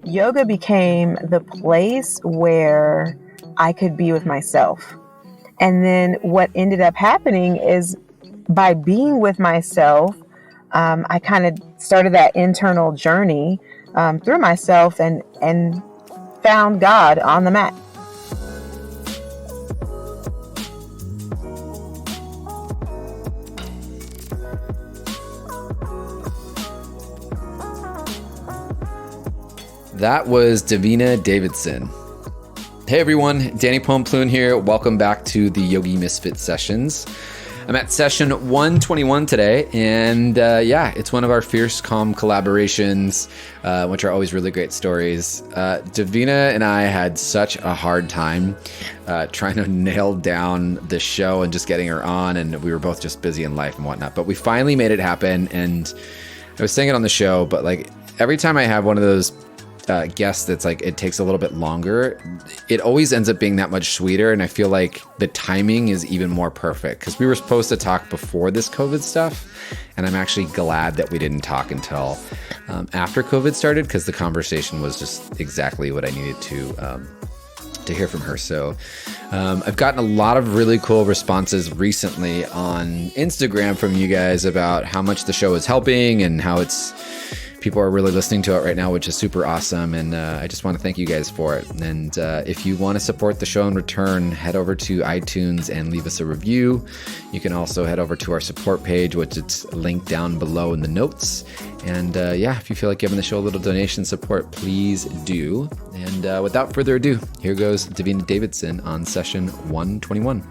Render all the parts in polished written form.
Yoga became the place where I could be with myself. And then what ended up happening is by being with myself, I kind of started that internal journey through myself and found God on the mat. That was Davina Davidson. Hey everyone, Danny Pomploon here. Welcome back to the Yogi Misfit Sessions. I'm at session 121 today, and it's one of our Fierce Calm collaborations, which are always really great stories. Davina and I had such a hard time trying to nail down the show and just getting her on, and we were both just busy in life and whatnot, but we finally made it happen. And I was saying it on the show, but like every time I have one of those guest that's like it takes a little bit longer, it always ends up being that much sweeter. And I feel like the timing is even more perfect because we were supposed to talk before this COVID stuff, and I'm actually glad that we didn't talk until after COVID started, because the conversation was just exactly what I needed to hear from her. So I've gotten a lot of really cool responses recently on Instagram from you guys about how much the show is helping and how people are really listening to it right now, which is super awesome. And I just want to thank you guys for it. And if you want to support the show in return, head over to iTunes and leave us a review. You can also head over to our support page, which it's linked down below in the notes. And if you feel like giving the show a little donation support, please do. And without further ado, here goes Davina Davidson on session 121.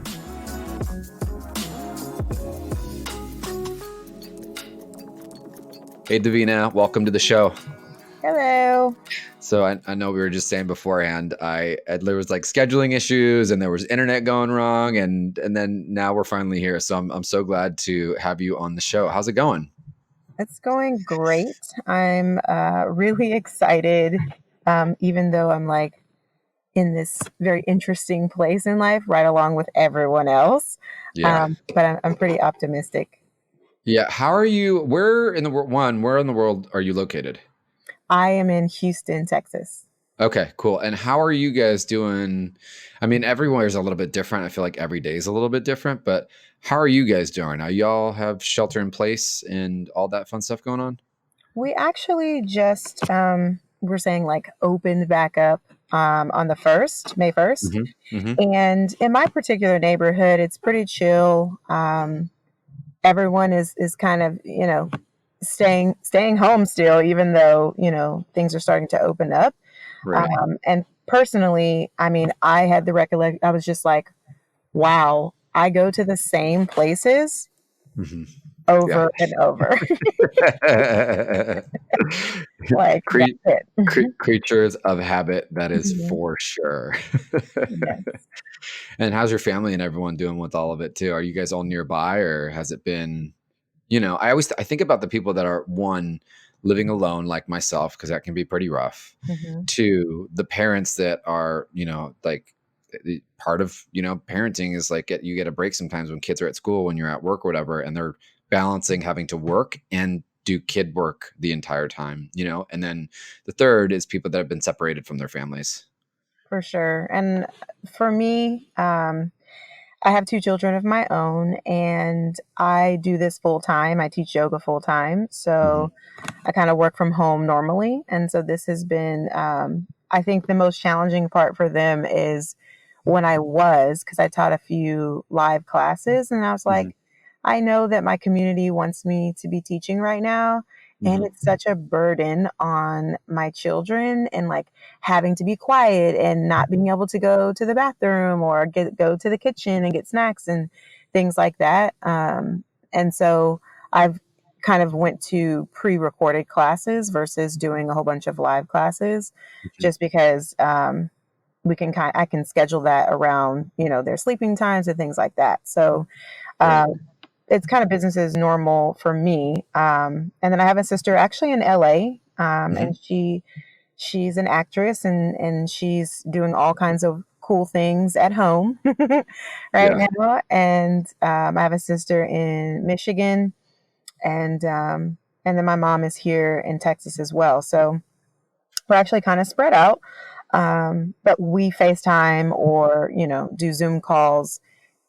Hey, Davina, welcome to the show. Hello. So I know we were just saying beforehand, there was like scheduling issues and there was internet going wrong, and then now we're finally here. So I'm so glad to have you on the show. How's it going? It's going great. I'm really excited, even though I'm like in this very interesting place in life, right along with everyone else. Yeah. But I'm pretty optimistic. Yeah. How are you? Where in the world are you located? I am in Houston, Texas. Okay, cool. And how are you guys doing? I mean, everywhere is a little bit different. I feel like every day is a little bit different, but how are you guys doing? Are y'all have shelter in place and all that fun stuff going on? We actually just, we're saying like opened back up on the 1st, May 1st. Mm-hmm. Mm-hmm. And in my particular neighborhood, it's pretty chill. Everyone is kind of, staying home still, even though, things are starting to open up. Right. And personally, I mean, I had the recollection, I was just like, wow, I go to the same places over and over. Like creatures of habit, that is for sure. Yes. And how's your family and everyone doing with all of it too? Are you guys all nearby, or has it been, I think about the people that are, one, living alone like myself, because that can be pretty rough. Two, the parents that are, like part of, parenting is like you get a break sometimes when kids are at school, when you're at work or whatever, and they're balancing having to work and do kid work the entire time, and then the third is people that have been separated from their families. For sure. And for me, I have 2 children of my own, and I do this full time. I teach yoga full time. So I kind of work from home normally. And so this has been, I think the most challenging part for them is when because I taught a few live classes, and I was like, I know that my community wants me to be teaching right now. And it's such a burden on my children, and like having to be quiet and not being able to go to the bathroom or go to the kitchen and get snacks and things like that. And so I've kind of went to pre-recorded classes versus doing a whole bunch of live classes, just because I can schedule that around, their sleeping times and things like that. So it's kind of business as normal for me. And then I have a sister actually in LA, and she's an actress, and she's doing all kinds of cool things at home now. And I have a sister in Michigan, and And then my mom is here in Texas as well. So we're actually kind of spread out. But we FaceTime or, do Zoom calls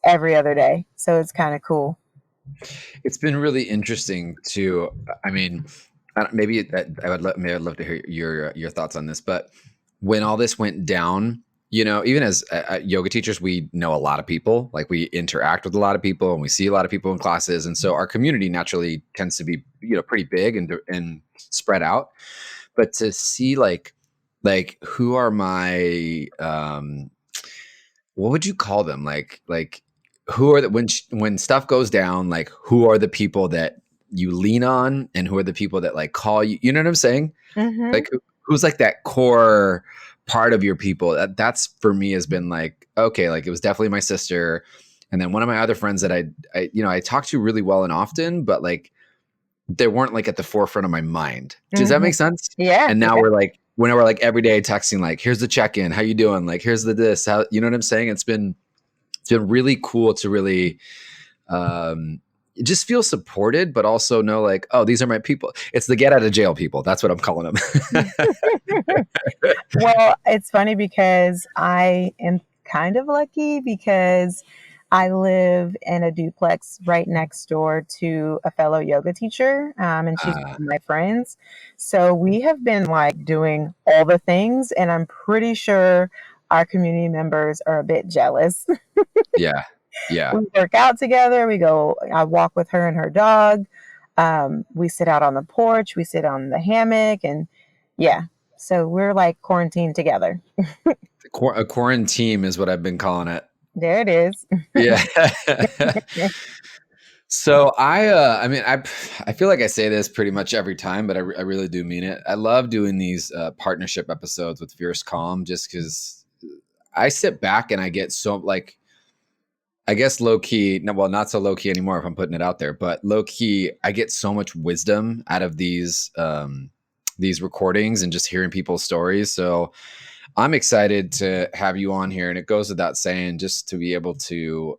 every other day. So it's kind of cool. It's been really interesting to, I mean, maybe I'd love to hear your thoughts on this, but when all this went down, even as yoga teachers, we know a lot of people, like we interact with a lot of people and we see a lot of people in classes. And so our community naturally tends to be, pretty big and spread out. But to see like who are my, what would you call them? Like who are the, when stuff goes down, like who are the people that you lean on and who are the people that like call you, you know what I'm saying? Mm-hmm. Like who's like that core part of your people that's for me has been like, okay, like it was definitely my sister. And then one of my other friends that I talk to really well and often, but like they weren't like at the forefront of my mind. Does that Mm-hmm. make sense? Yeah. And now Yeah. we're like, when we're like every day texting, like, here's the check-in, how you doing? Like, here's the this, how, you know what I'm saying? It's been really cool to really just feel supported, but also know like, oh, these are my people. It's the get out of jail people. That's what I'm calling them. Well, it's funny because I am kind of lucky because I live in a duplex right next door to a fellow yoga teacher, and she's uh, one of my friends. So we have been like doing all the things, and I'm pretty sure our community members are a bit jealous. yeah. Yeah. We work out together. I walk with her and her dog. We sit out on the porch. We sit on the hammock, and yeah. So we're like quarantined together. A quarantine is what I've been calling it. There it is. Yeah. So I mean, I feel like I say this pretty much every time, but I really do mean it. I love doing these partnership episodes with Fierce Calm, just because I sit back and I get so like, I guess low key, no, well, not so low key anymore if I'm putting it out there, but low key, I get so much wisdom out of these recordings and just hearing people's stories. So I'm excited to have you on here, and it goes without saying, just to be able to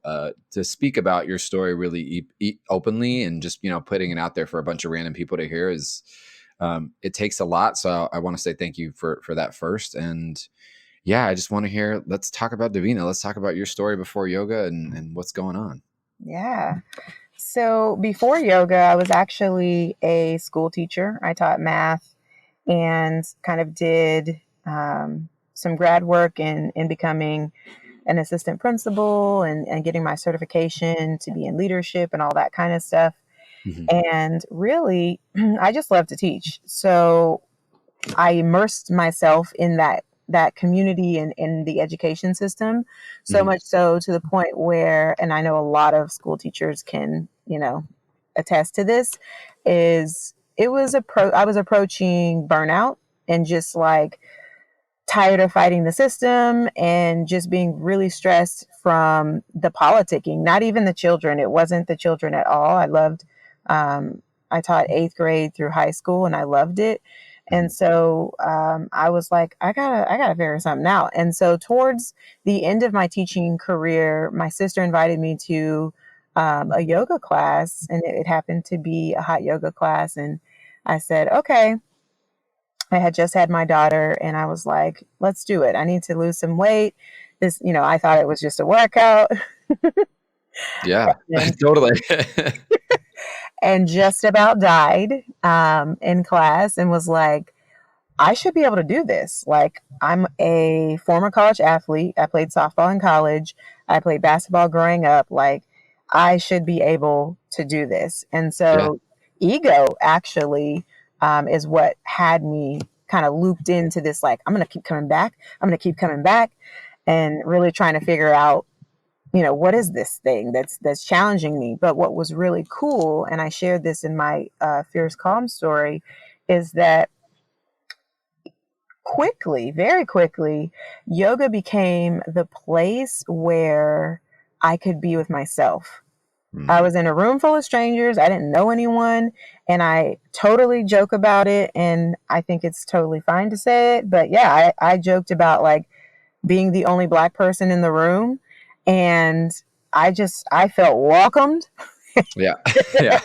speak about your story really openly, and just putting it out there for a bunch of random people to hear is it takes a lot. So I want to say thank you for that first, and yeah, I just want to hear. Let's talk about Davina. Let's talk about your story before yoga and what's going on. Yeah. So before yoga, I was actually a school teacher. I taught math and kind of did some grad work in becoming an assistant principal and getting my certification to be in leadership and all that kind of stuff. Mhm. And really, I just love to teach. So I immersed myself in that community and in the education system, so Mhm. much so to the point where, and I know a lot of school teachers can, attest to this, is I was approaching burnout and just like tired of fighting the system and just being really stressed from the politicking. Not even the children. It wasn't the children at all. Um, I taught eighth grade through high school and I loved it. And Mhm. so I was like, I gotta figure something out. And so towards the end of my teaching career, my sister invited me to a yoga class, and it happened to be a hot yoga class. And I said, okay. I had just had my daughter, and I was like, let's do it. I need to lose some weight. I thought it was just a workout. Yeah, and, totally. and just about died in class and was like, I should be able to do this. Like, I'm a former college athlete. I played softball in college. I played basketball growing up. Like, I should be able to do this. And Yeah. so, ego actually is what had me kind of looped into this. Like, I'm going to keep coming back. I'm going to keep coming back, and really trying to figure out, what is this thing that's challenging me. But what was really cool, and I shared this in my Fierce Calm story, is that quickly, very quickly, yoga became the place where I could be with myself. I Mm. was in a room full of strangers. I didn't know anyone. And I totally joke about it. And I think it's totally fine to say it. But yeah, I joked about like being the only Black person in the room. And I felt welcomed. Yeah. Yeah.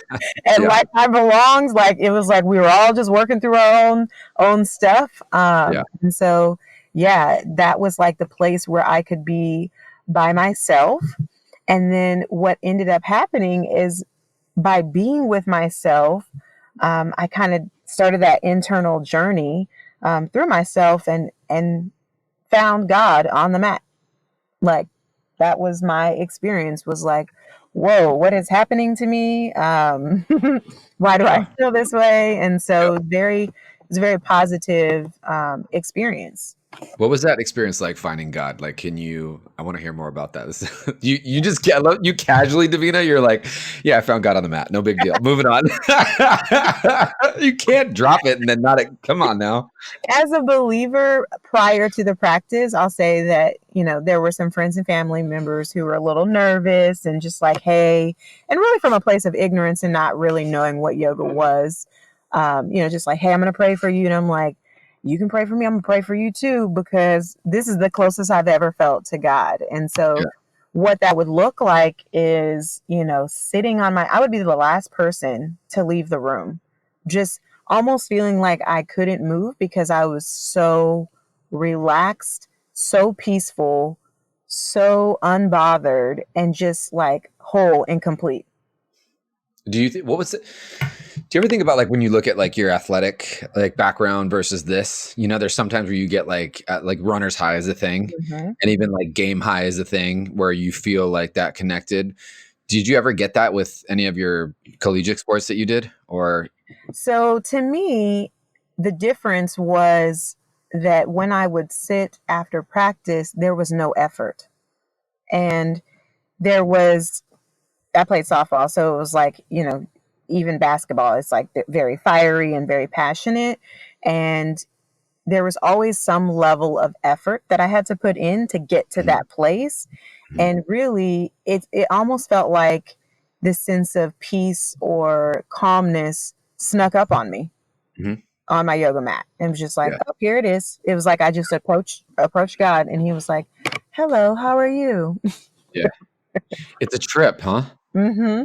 And Yeah. like I belongs, like it was like we were all just working through our own stuff. Yeah. And so yeah, that was like the place where I could be by myself. And then what ended up happening is by being with myself, I kind of started that internal journey through myself and found God on the mat. Like that was my experience. Was like, whoa, what is happening to me? Why do I Yeah. feel this way? And so it's a very positive experience. What was that experience like finding God? Like, I want to hear more about that. You just get, you casually, Davina, you're like, yeah, I found God on the mat. No big deal. Moving on. You can't drop it and then come on now. As a believer, prior to the practice, I'll say that, there were some friends and family members who were a little nervous and just like, hey, and really from a place of ignorance and not really knowing what yoga was, just like, hey, I'm going to pray for you. And I'm like, you can pray for me. I'm going to pray for you too, because this is the closest I've ever felt to God. And so, Yeah. what that would look like is, sitting on I would be the last person to leave the room, just almost feeling like I couldn't move because I was so relaxed, so peaceful, so unbothered, and just like whole and complete. Do you think, what was it? Do you ever think about like when you look at like your athletic like background versus this? There's sometimes where you get like runner's high is a thing, Mm-hmm. and even like game high is a thing where you feel like that connected. Did you ever get that with any of your collegiate sports that you did, or? So to me, the difference was that when I would sit after practice, there was no effort. And there was I played softball, so it was like, even basketball, it's like very fiery and very passionate. And there was always some level of effort that I had to put in to get to Mhm, that place. mhm, And really, it almost felt like this sense of peace or calmness snuck up on me mhm. on my yoga mat. It was just like, Yeah, oh, here it is. It was like I just approached God, and He was like, "Hello, how are you?" yeah. It's a trip, huh? Mm-hmm.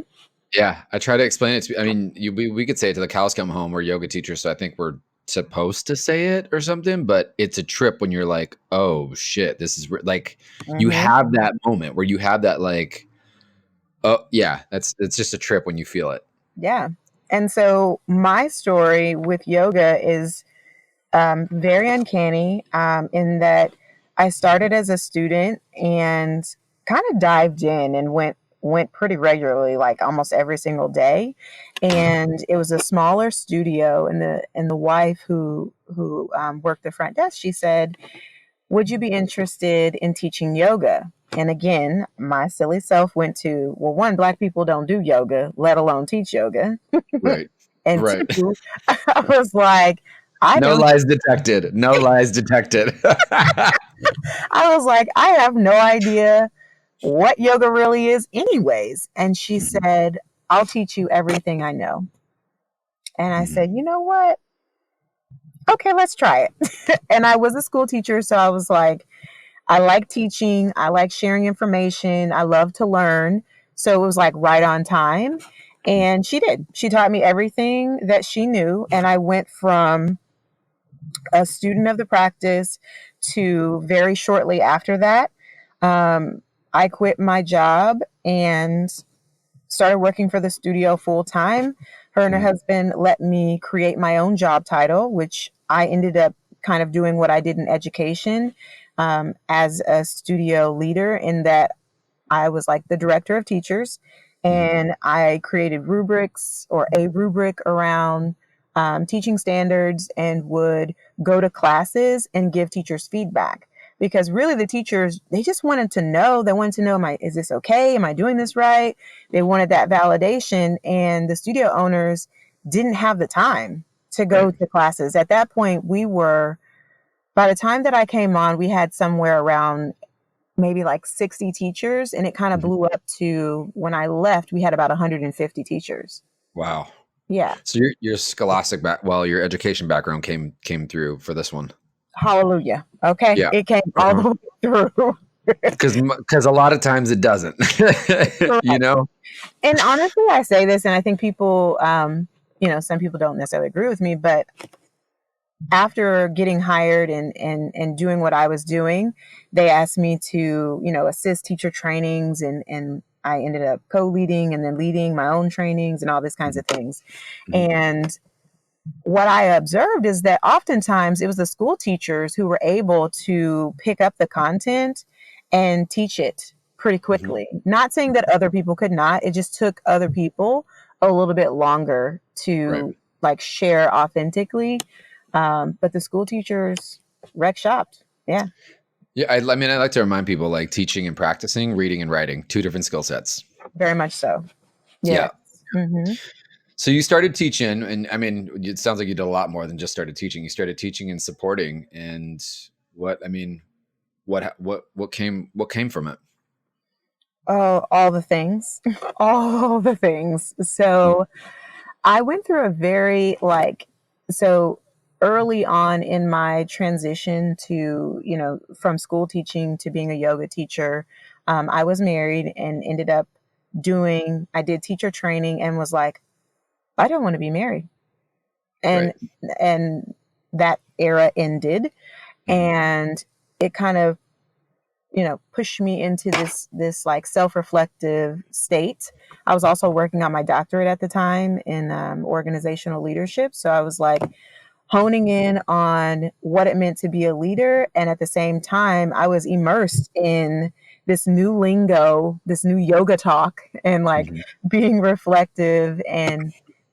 Yeah, I try to explain it to. I mean, we could say it to the cows come home. We're yoga teachers, so I think we're supposed to say it or something. But it's a trip when you're like, oh shit, this is like you Mm-hmm. have that moment where you have that like, oh yeah, it's just a trip when you feel it. Yeah. And so my story with yoga is very uncanny in that I started as a student and kind of dived in and went pretty regularly, like almost every single day. And it was a smaller studio, and the wife who worked the front desk, she said, "Would you be interested in teaching yoga?" And again, my silly self went to, well, one, Black people don't do yoga, let alone teach yoga. Right, And right. two, I was like, I No don't lies detected. No lies detected. I was like, I have no idea what yoga really is, anyways. And she Mhm, said, I'll teach you everything I know. And I mhm, said, you know what? Okay, let's try it. And I was a school teacher, so I was like, I like teaching, I like sharing information, I love to learn. So it was like right on time. And she did. She taught me everything that she knew. And I went from a student of the practice to very shortly after that. Um, I quit my job and started working for the studio full time. Her and her mhm, husband let me create my own job title, which I ended up kind of doing what I did in education as a studio leader, in that I was like the director of teachers, mhm, and I created rubrics or a rubric around teaching standards and would go to classes and give teachers feedback. Because really, the teachers, they just wanted to know. They wanted to know, is this okay? Am I doing this right? They wanted that validation. And the studio owners didn't have the time to right. go to classes. At that point, by the time that I came on, we had somewhere around maybe like 60 teachers, and it kind of Mhm. blew up to, when I left, we had about 150 teachers. Wow. Yeah. So your scholastic your education background came through for this one. Hallelujah. Okay. Yeah. It came all Uh-huh. the way through. Because a lot of times it doesn't, you Correct. know? And honestly, I say this, and I think people, some people don't necessarily agree with me, but after getting hired and doing what I was doing, they asked me to, assist teacher trainings, and I ended up co-leading and then leading my own trainings and all these kinds of things. Mhm. And what I observed is that oftentimes it was the school teachers who were able to pick up the content and teach it pretty Mhm. quickly. Not saying that other people could not, it just took other people a little bit longer Right. to like share authentically. But the school teachers wreck shopped. Yeah, Yeah, I mean, I like to remind people like teaching and practicing, reading and writing, two different skill sets. very much so. Yeah. Yes. Hmm. So you started teaching, and I mean, it sounds like you did a lot more than just started teaching. You started teaching and supporting, and what I mean, what came from it? Oh, all the things, all the things. Mm. So I went through a very so early on in my transition to, from school teaching to being a yoga teacher. I was married and ended up I did teacher training and was like, I don't want to be married. Right. And, and that era ended, Hmm. and it kind of, pushed me into this like self-reflective state. I was also working on my doctorate at the time in organizational leadership, so I was like honing in on what it meant to be a leader, and at the same time I was immersed in this new lingo, this new yoga talk, and like Hmm. being reflective and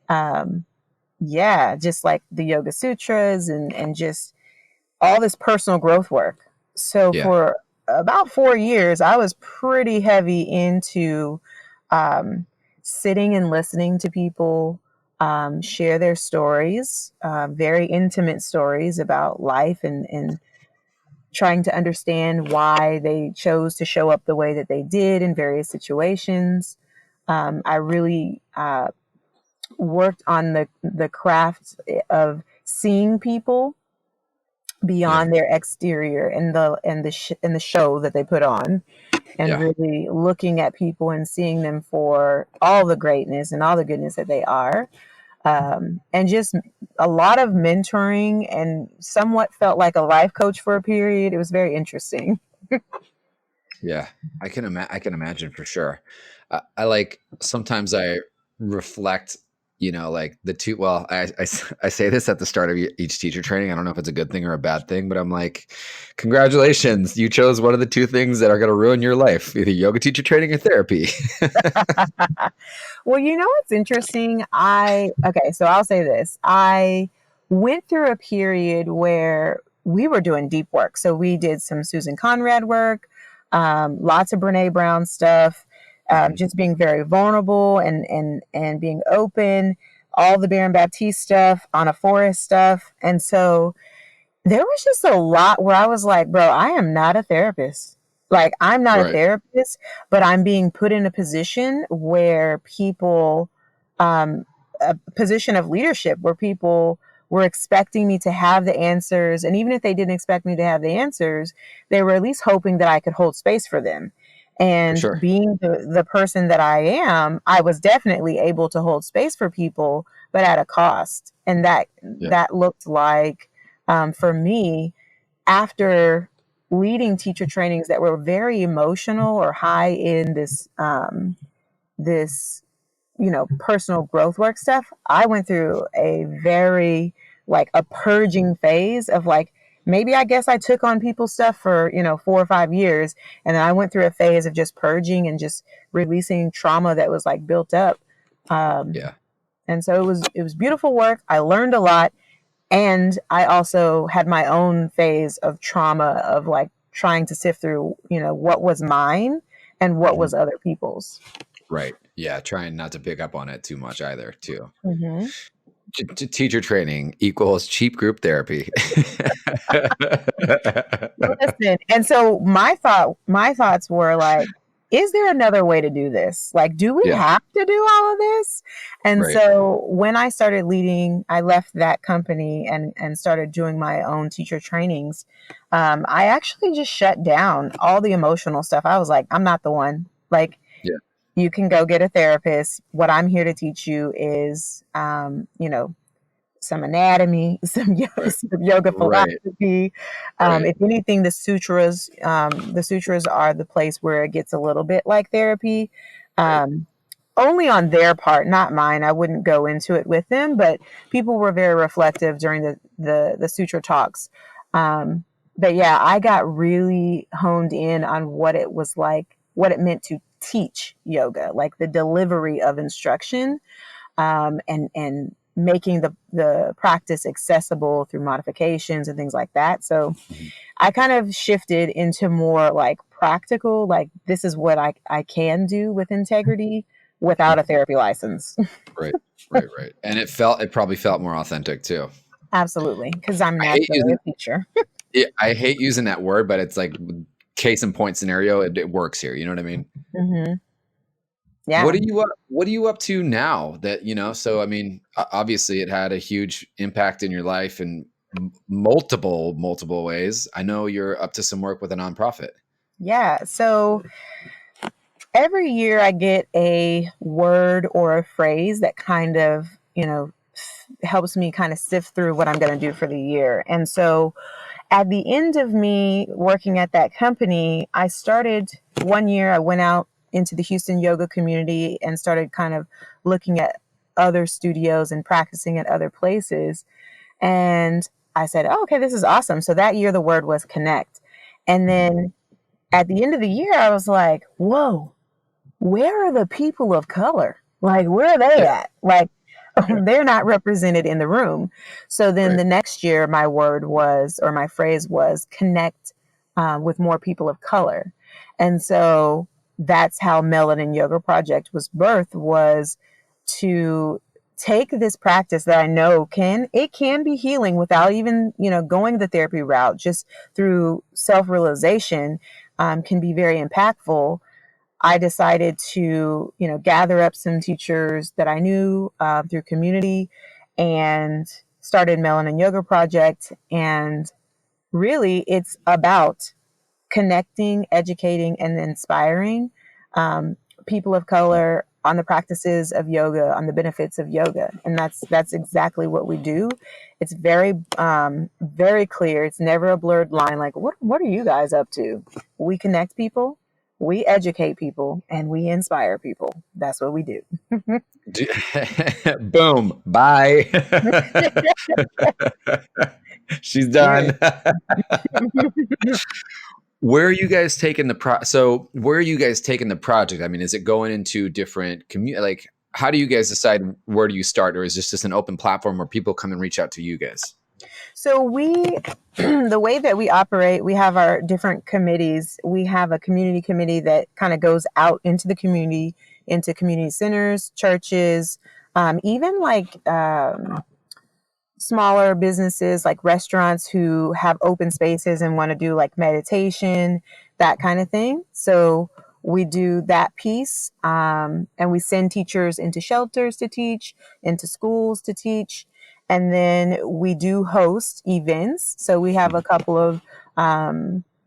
um yeah, just like the yoga sutras and just all this personal growth work. So Yeah. for about 4 years, I was pretty heavy into um, sitting and listening to people share their stories, very intimate stories about life, and trying to understand why they chose to show up the way that they did in various situations. I really worked on the craft of seeing people Yeah. beyond their exterior and the show that they put on, and Yeah. really looking at people and seeing them for all the greatness and all the goodness that they are, and just a lot of mentoring, and somewhat felt like a life coach for a period. It was very interesting. Yeah. I can imagine for sure. I like sometimes I reflect, like the two. Well, I say this at the start of each teacher training. I don't know if it's a good thing or a bad thing, but I'm like, congratulations, you chose one of the two things that are going to ruin your life: either yoga teacher training or therapy. Well, what's interesting? Okay, so I'll say this. I went through a period where we were doing deep work. So we did some Susan Conrad work, lots of Brene Brown stuff, Mhm. just being very vulnerable and being open, all the Baron Baptiste stuff, Anna Forrest stuff. And so there was just a lot where I was like, bro, I am not a therapist. Like, I'm not a Right. therapist, but I'm being put in a position where um, a position of leadership where people were expecting me to have the answers. And even if they didn't expect me to have the answers, they were at least hoping that I could hold space for them. For And sure. being the person that I am, I was definitely able to hold space for people, but at a cost. And Yeah. that looked like, for me, after leading teacher trainings that were very emotional or high in this personal growth work stuff, I went through a very like a purging phase of like, maybe I guess I took on people's stuff for 4 or 5 years, and then I went through a phase of just purging and just releasing trauma that was like built up. um, Yeah. and so it was beautiful work. I learned a lot, and I also had my own phase of trauma of like trying to sift through, what was mine and what Mhm. was other people's. Right. Yeah. Trying not to pick up on it too much either, too. Hmm. Teacher training equals cheap group therapy. Listen, and so my thoughts were like, is there another way to do this? Like, do we Yeah. have to do all of this? And Right. so when I started leading, I left that company and started doing my own teacher trainings. I actually just shut down all the emotional stuff. I was like, I'm not the one. Like, Yeah. you can go get a therapist. What I'm here to teach you is, some anatomy, Right. some yoga Right. philosophy. Right. If anything, the sutras are the place where it gets a little bit like therapy. Right. Um, Only on their part, not mine. I wouldn't go into it with them, but people were very reflective during the sutra talks. Um, but yeah, I got really honed in on what it was like, what it meant to teach yoga, like the delivery of instruction, and making the practice accessible through modifications and things like that. So Mhm. I kind of shifted into more like practical, like this is what I can do with integrity without a therapy license. Right. Right. And it probably felt more authentic too. Absolutely, because I'm I hate naturally using a teacher. I hate using that word, but it's like case in point scenario. It works here. You know what I mean? Hmm. Yeah. What are you up to now that, so I mean, obviously it had a huge impact in your life in multiple ways. I know you're up to some work with a nonprofit. Yeah. So every year I get a word or a phrase that kind of, helps me kind of sift through what I'm going to do for the year. And so at the end of me working at that company, I started one year, I went out into the Houston yoga community and started kind of looking at other studios and practicing at other places. And I said, oh, okay, this is awesome. So that year the word was connect. And Mhm. then at the end of the year, I was like, whoa, where are the people of color? Like, where are they Yeah. at? Like, Yeah. they're not represented in the room. So then Right. the next year, my word was, or my phrase was, connect with more people of color. And so that's how Melanin Yoga Project was birthed, was to take this practice that I know can be healing without even, going the therapy route, just through self-realization, can be very impactful. I decided to, gather up some teachers that I knew through community and started Melanin Yoga Project. And really, it's about connecting, educating, and inspiring um, people of color on the practices of yoga, on the benefits of yoga, and that's exactly what we do. It's very clear. It's never a blurred line. Like, what are you guys up to? We connect people, we educate people, and we inspire people. That's what we do. Do- Boom. Bye. She's Period. done. Where are you guys taking so where are you guys taking the project? I mean, is it going into different like how do you guys decide where do you start, or is this just an open platform where people come and reach out to you guys? So the way that we operate, we have our different committees. We have a community committee that kind of goes out into the community, into community centers, churches, even like smaller businesses like restaurants who have open spaces and want to do like meditation, that kind of thing. So we do that piece, and we send teachers into shelters to teach, into schools to teach. And then we do host events. So we have a couple of,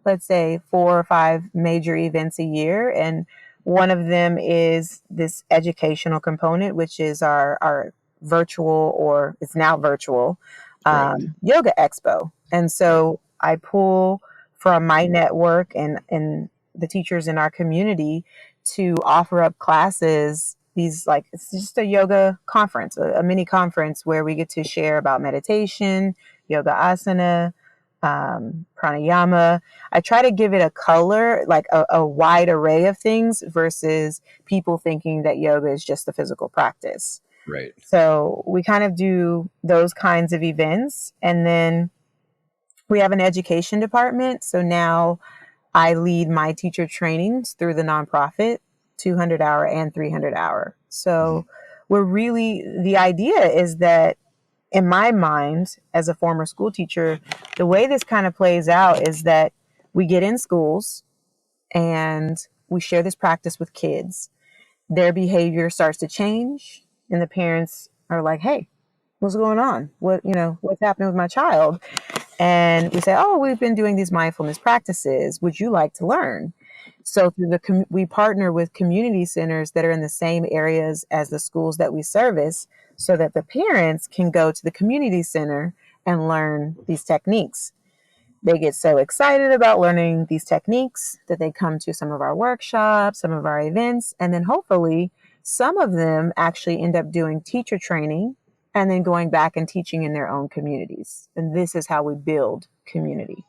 let's say, 4 or 5 major events a year. And one of them is this educational component, which is our virtual, or it's now virtual, Right. yoga expo. And Right. so I pull from my network and the teachers in our community to offer up classes. These, like, it's just a yoga conference, a mini conference where we get to share about meditation, yoga asana, pranayama. I try to give it a color, like a wide array of things versus people thinking that yoga is just a physical practice. Right. So we kind of do those kinds of events. And then we have an education department. So now I lead my teacher trainings through the nonprofit, 200-hour and 300-hour. Mhm. So the idea is that, in my mind, as a former school teacher, the way this kind of plays out is that we get in schools and we share this practice with kids. Their behavior starts to change, and the parents are like, "Hey, what's going on? What's happening with my child?" And we say, "Oh, we've been doing these mindfulness practices. Would you like to learn?" So we partner with community centers that are in the same areas as the schools that we service, so that the parents can go to the community center and learn these techniques. They get so excited about learning these techniques that they come to some of our workshops, some of our events, and then hopefully some of them actually end up doing teacher training and then going back and teaching in their own communities. And this is how we build community.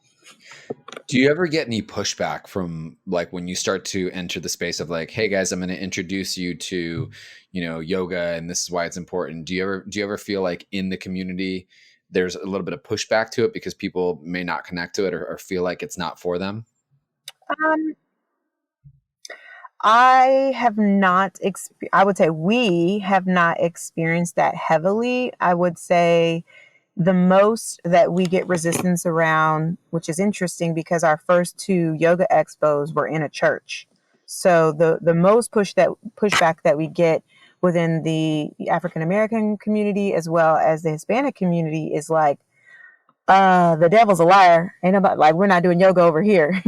Do you ever get any pushback from like when you start to enter the space of like, hey guys, I'm going to introduce you to, yoga, and this is why it's important. Do you ever feel like in the community there's a little bit of pushback to it because people may not connect to it or feel like it's not for them? Um, I have not, I would say we have not experienced that heavily. I would say the most that we get resistance around, which is interesting because our first two yoga expos were in a church. So the most pushback that we get within the African American community as well as the Hispanic community is like, the devil's a liar. Ain't nobody, like, we're not doing yoga over here.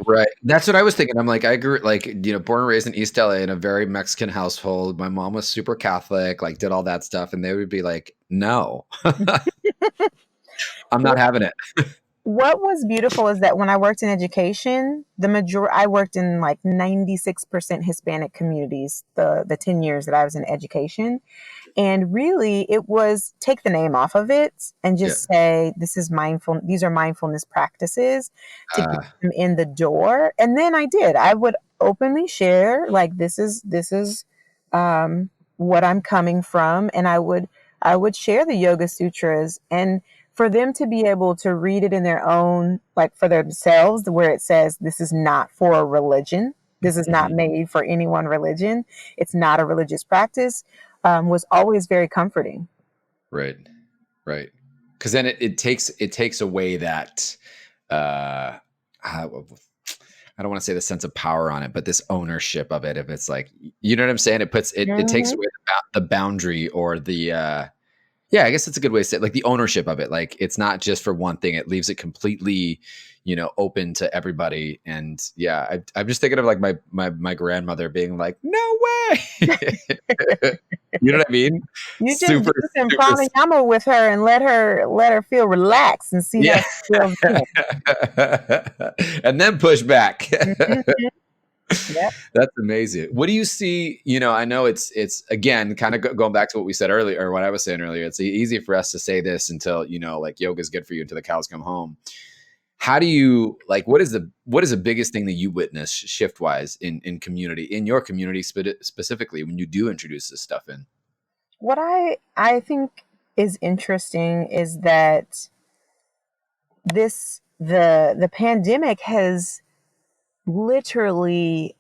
Right. That's what I was thinking. I'm like, I grew like, born and raised in East LA in a very Mexican household. My mom was super Catholic, like did all that stuff. And they would be like, no, I'm not having it. What was beautiful is that when I worked in education, I worked in like 96% Hispanic communities the 10 years that I was in education. And really it was take the name off of it and Yeah. just say, these are mindfulness practices to get them in the door. And then I would openly share, like, this is what I'm coming from. And I would share the Yoga Sutras, and for them to be able to read it in their own, like for themselves, where it says, this is not for a religion. This is not made for any one religion. It's not a religious practice, was always very comforting. Right. Right. Because then it takes away that, I don't want to say the sense of power on it, but this ownership of it. If it's like, you know what I'm saying? It takes away the boundary or the, yeah, I guess it's a good way to say it, like the ownership of it. Like it's not just for one thing. It leaves it completely, open to everybody. And yeah, I'm just thinking of like my grandmother being like, no way. You know what I mean? You just do Super, some super. pranayama with her and let her feel relaxed and see how Yeah. she feels then. And then push back. Mhm. Yep. That's amazing. What do you see? I know it's again kind of going back to what we said earlier, or what I was saying earlier. It's easy for us to say this until like yoga is good for you until the cows come home. How do you like? What is the biggest thing that you witness shift wise in community, in your community specifically, when you do introduce this stuff in? What I think is interesting is that the pandemic has literally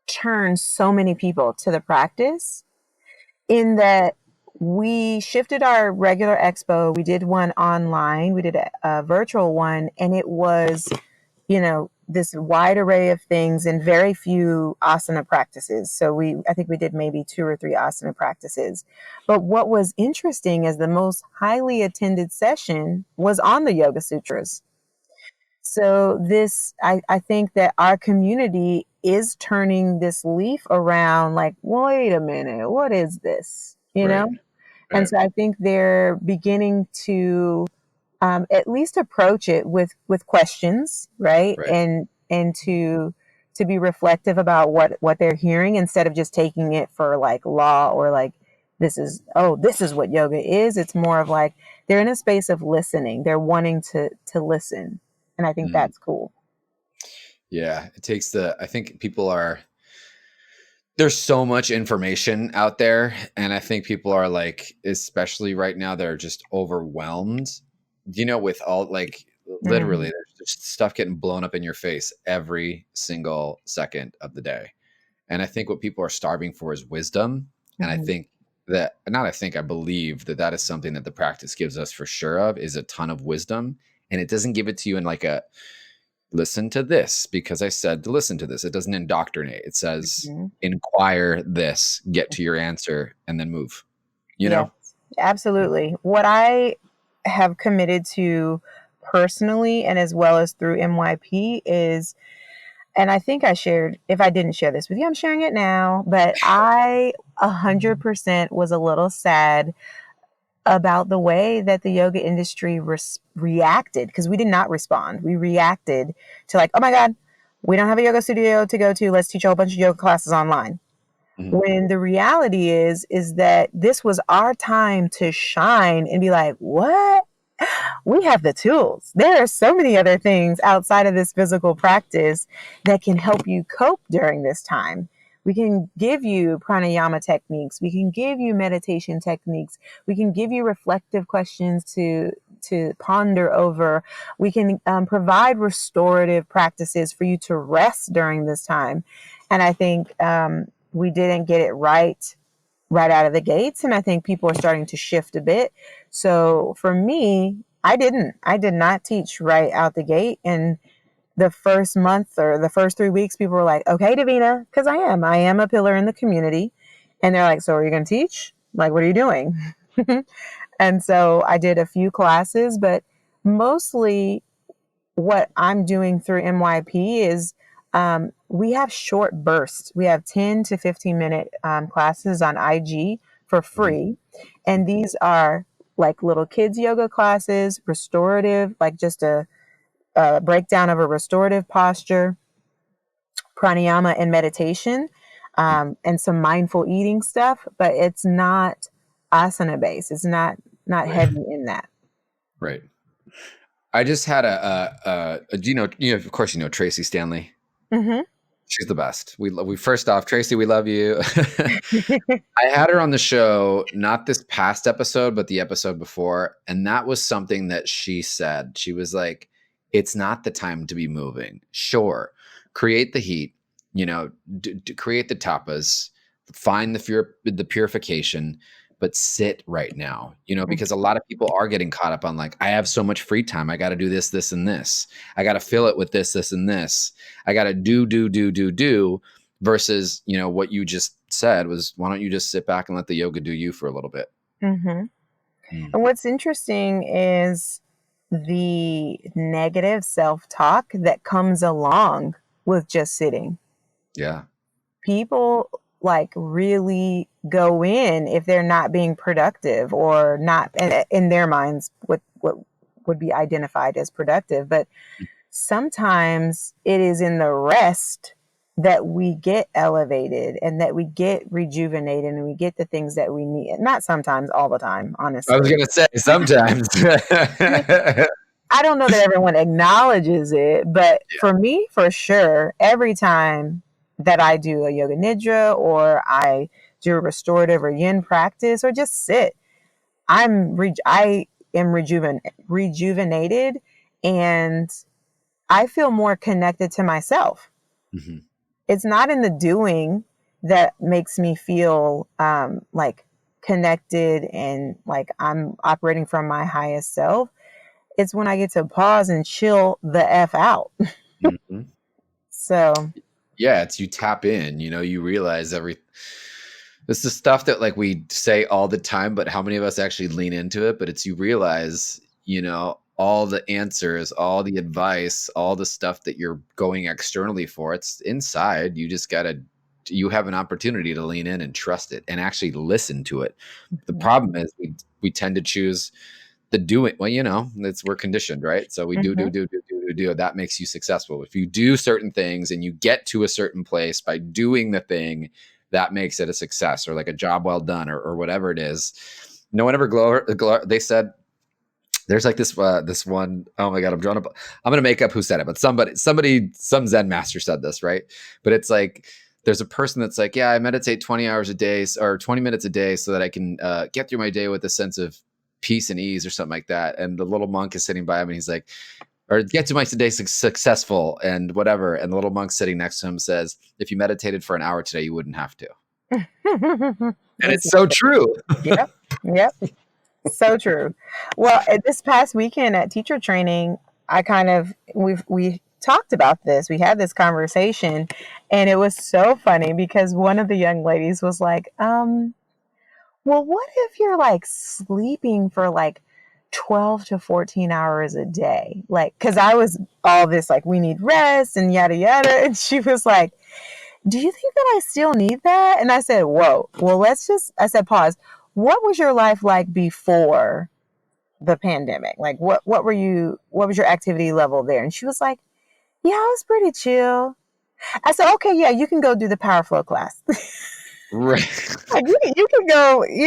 turned so many people to the practice, in that we shifted our regular expo. We did one online, we did a virtual one, and it was, this wide array of things and very few asana practices. So I think we did maybe 2 or 3 asana practices. But what was interesting is the most highly attended session was on the Yoga Sutras. So I think that our community is turning this leaf around, like, wait a minute, what is this? Right. And so I think they're beginning to at least approach it with questions, right? Right. And to be reflective about what they're hearing, instead of just taking it for like law, or like, this is what yoga is. It's more of like they're in a space of listening. They're wanting to listen. And I think that's cool. Yeah. I think there's so much information out there. And I think people are like, especially right now, they're just overwhelmed, with all like literally there's just stuff getting blown up in your face every single second of the day. And I think what people are starving for is wisdom. And I think I believe that is something that the practice gives us for sure, is a ton of wisdom. And it doesn't give it to you in like listen to this because I said to listen to this. It doesn't indoctrinate. It says Mhm. inquire this, get to your answer, and then move. You Yes, know? absolutely. What I have committed to personally and as well as through MYP is, and I think I shared, if I didn't share this with you, I'm sharing it now, but I 100% was a little sad about the way that the yoga industry reacted, because we did not respond. We reacted to like, oh my God, we don't have a yoga studio to go to. Let's teach a whole bunch of yoga classes online. Mhm. When the reality is that this was our time to shine and be like, what? We have the tools. There are so many other things outside of this physical practice that can help you cope during this time. We can give you pranayama techniques. We can give you meditation techniques. We can give you reflective questions to ponder over. We can provide restorative practices for you to rest during this time. And I think we didn't get it right out of the gates. And I think people are starting to shift a bit. So for me, I did not teach right out the gate. And the first month or the first 3 weeks, people were like, okay, Davina, because I am a pillar in the community. And they're like, so are you going to teach? Like, what are you doing? And so I did a few classes, but mostly what I'm doing through MYP is we have short bursts. We have 10 to 15-minute classes on IG for Mhm. free. And these are like little kids yoga classes, restorative, like just a breakdown of a restorative posture, pranayama and meditation, and some mindful eating stuff, but it's not asana based. It's not Right. heavy in that. Right. I just had of course, Tracy Stanley. Mm-hmm. She's the best. We first off, Tracy, we love you. I had her on the show, not this past episode, but the episode before. And that was something that she said. She was like, it's not the time to be moving. Sure, create the heat, create the tapas, find the purification, but sit right now, because a lot of people are getting caught up on like, I have so much free time. I got to do this, this, and this. I got to fill it with this, and this. I got to do versus, what you just said was, why don't you just sit back and let the yoga do you for a little bit? Mm-hmm. Mm. And what's interesting is the negative self talk that comes along with just sitting. Yeah. People like really go in if they're not being productive or not in their minds what would be identified as productive. But sometimes it is in the rest that we get elevated and that we get rejuvenated and we get the things that we need. Not sometimes, all the time, I was honestly. gonna say sometimes. I don't know that everyone acknowledges it, but for me, for sure, every time that I do a yoga nidra or I do a restorative or yin practice or just sit, I am rejuvenated and I feel more connected to myself. Mhm. It's not in the doing that makes me feel like connected and like I'm operating from my highest self. It's when I get to pause and chill the F out. Mhm. So, Yeah, it's you tap in, you realize this is stuff that like we say all the time, but how many of us actually lean into it? But it's you realize, all the answers, all the advice, all the stuff that you're going externally for, it's inside. You have an opportunity to lean in and trust it and actually listen to it. The problem is we tend to choose the doing. Well, we're conditioned, right? So we do, do, mhm, do, do, do, do, do. That makes you successful. If you do certain things and you get to a certain place by doing the thing, that makes it a success or like a job well done or whatever it is. No one ever they said there's like this one, oh my God, I'm gonna make up who said it, but some Zen master said this, right? But it's like there's a person that's like, yeah, I meditate 20 hours a day or 20 minutes a day so that I can get through my day with a sense of peace and ease or something like that. And the little monk is sitting by him and he's like, or get to my day successful and whatever. And the little monk sitting next to him says, if you meditated for an hour today, you wouldn't have to. And it's so true. yep, yep, so true. Well, this past weekend at teacher training, I kind of we talked about this. We had this conversation, and it was so funny because one of the young ladies was like, well, what if you're like sleeping for like 12 to 14 hours a day? Like, because I was all this, like, we need rest and yada yada. And she was like, do you think that I still need that? And I said, whoa, well, I said, pause. What was your life like before the pandemic? Like, what was your activity level there? And she was like, yeah, I was pretty chill. I said, okay, yeah, you can go do the power flow class. Right. Like you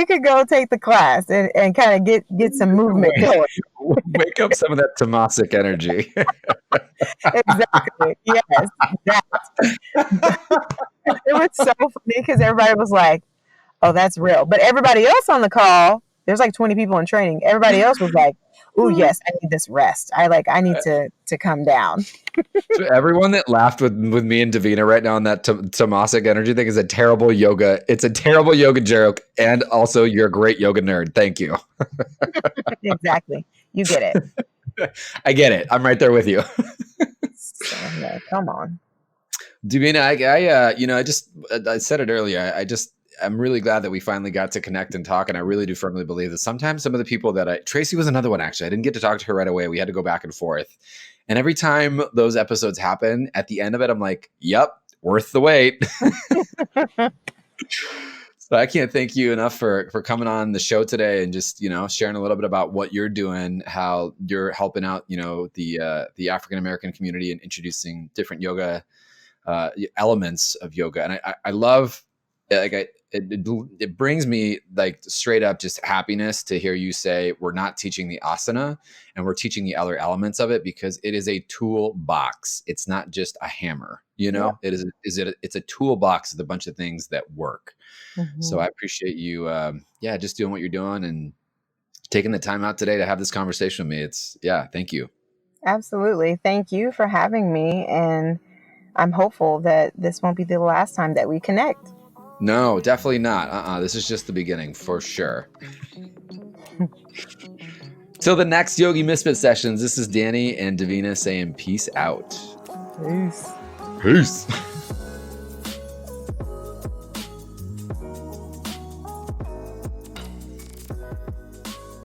could go take the class and kind of get some movement going. Wake up some of that Tomasic energy. Exactly. Yes. That. It was so funny because everybody was like, oh, that's real. But everybody else on the call, there's like 20 people in training. Everybody else was like, oh yes, I need this rest. I need to come down. So everyone that laughed with me and Davina right now on that Tomasic energy thing is a terrible yoga. It's a terrible yoga joke. And also you're a great yoga nerd. Thank you. Exactly. You get it. I get it. I'm right there with you. So, yeah, come on. Davina, I said it earlier. I'm really glad that we finally got to connect and talk. And I really do firmly believe that sometimes some of the people Tracy was another one, actually. I didn't get to talk to her right away. We had to go back and forth. And every time those episodes happen, at the end of it, I'm like, yep, worth the wait. So I can't thank you enough for coming on the show today and just, sharing a little bit about what you're doing, how you're helping out, the African-American community and introducing different yoga elements of yoga. And I love, it brings me like straight up just happiness to hear you say we're not teaching the asana and we're teaching the other elements of it, because it is a toolbox. It's not just a hammer, Yeah. it's a toolbox with a bunch of things that work. Mm-hmm. So I appreciate you, just doing what you're doing and taking the time out today to have this conversation with me. Thank you. Absolutely. Thank you for having me. And I'm hopeful that this won't be the last time that we connect. No, definitely not. This is just the beginning for sure. Till the next Yogi Misfit Sessions, this is Danny and Davina saying peace out. Peace. Peace.